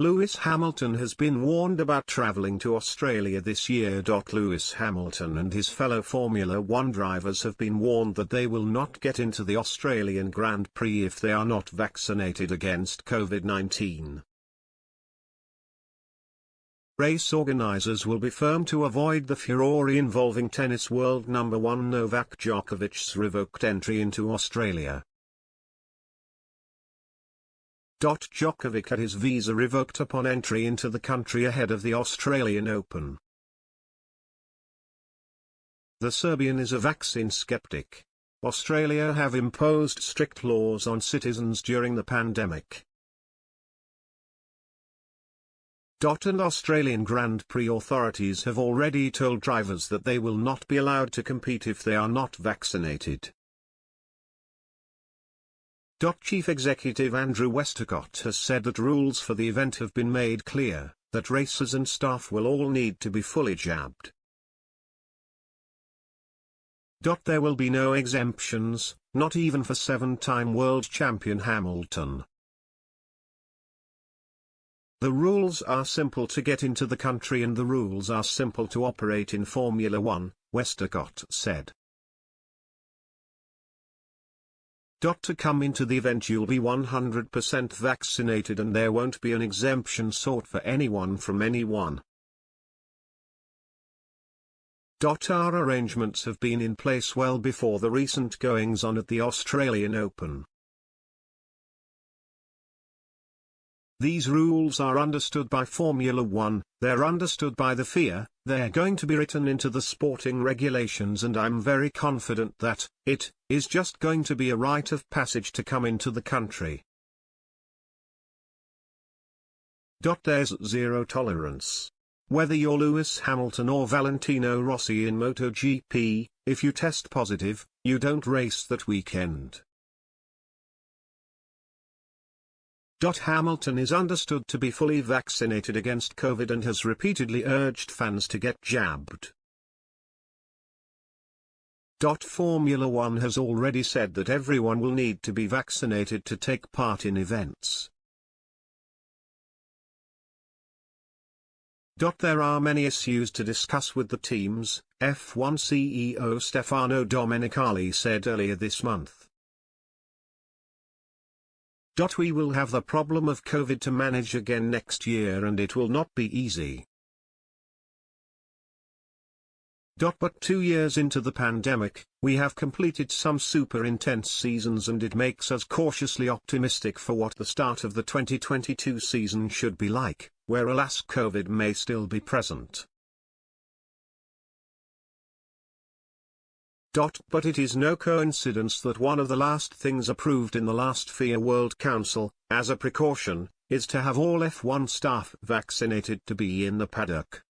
Lewis Hamilton has been warned about travelling to Australia this year. Lewis Hamilton and his fellow Formula One drivers have been warned that they will not get into the Australian Grand Prix if they are not vaccinated against COVID-19. Race organisers will be firm to avoid the furore involving tennis world number one Novak Djokovic's revoked entry into Australia. Djokovic had his visa revoked upon entry into the country ahead of the Australian Open. The Serbian is a vaccine skeptic. Australia have imposed strict laws on citizens during the pandemic. And Australian Grand Prix authorities have already told drivers that they will not be allowed to compete if they are not vaccinated. Chief Executive Andrew Westacott has said that rules for the event have been made clear, that racers and staff will all need to be fully jabbed. There will be no exemptions, not even for seven-time world champion Hamilton. The rules are simple to get into the country and the rules are simple to operate in Formula One, Westacott said. To come into the event you'll be 100% vaccinated and there won't be an exemption sought for anyone from anyone. Our arrangements have been in place well before the recent goings-on at the Australian Open. These rules are understood by Formula One, they're understood by the FIA, they're going to be written into the sporting regulations and I'm very confident that it is just going to be a rite of passage to come into the country. There's zero tolerance. Whether you're Lewis Hamilton or Valentino Rossi in MotoGP, if you test positive, you don't race that weekend. Hamilton is understood to be fully vaccinated against COVID and has repeatedly urged fans to get jabbed. Formula One has already said that everyone will need to be vaccinated to take part in events. There are many issues to discuss with the teams, F1 CEO Stefano Domenicali said earlier this month. We will have the problem of COVID to manage again next year and it will not be easy. But 2 years into the pandemic, we have completed some super intense seasons and it makes us cautiously optimistic for what the start of the 2022 season should be like, where alas COVID may still be present. But it is no coincidence that one of the last things approved in the last FIA World Council, as a precaution, is to have all F1 staff vaccinated to be in the paddock.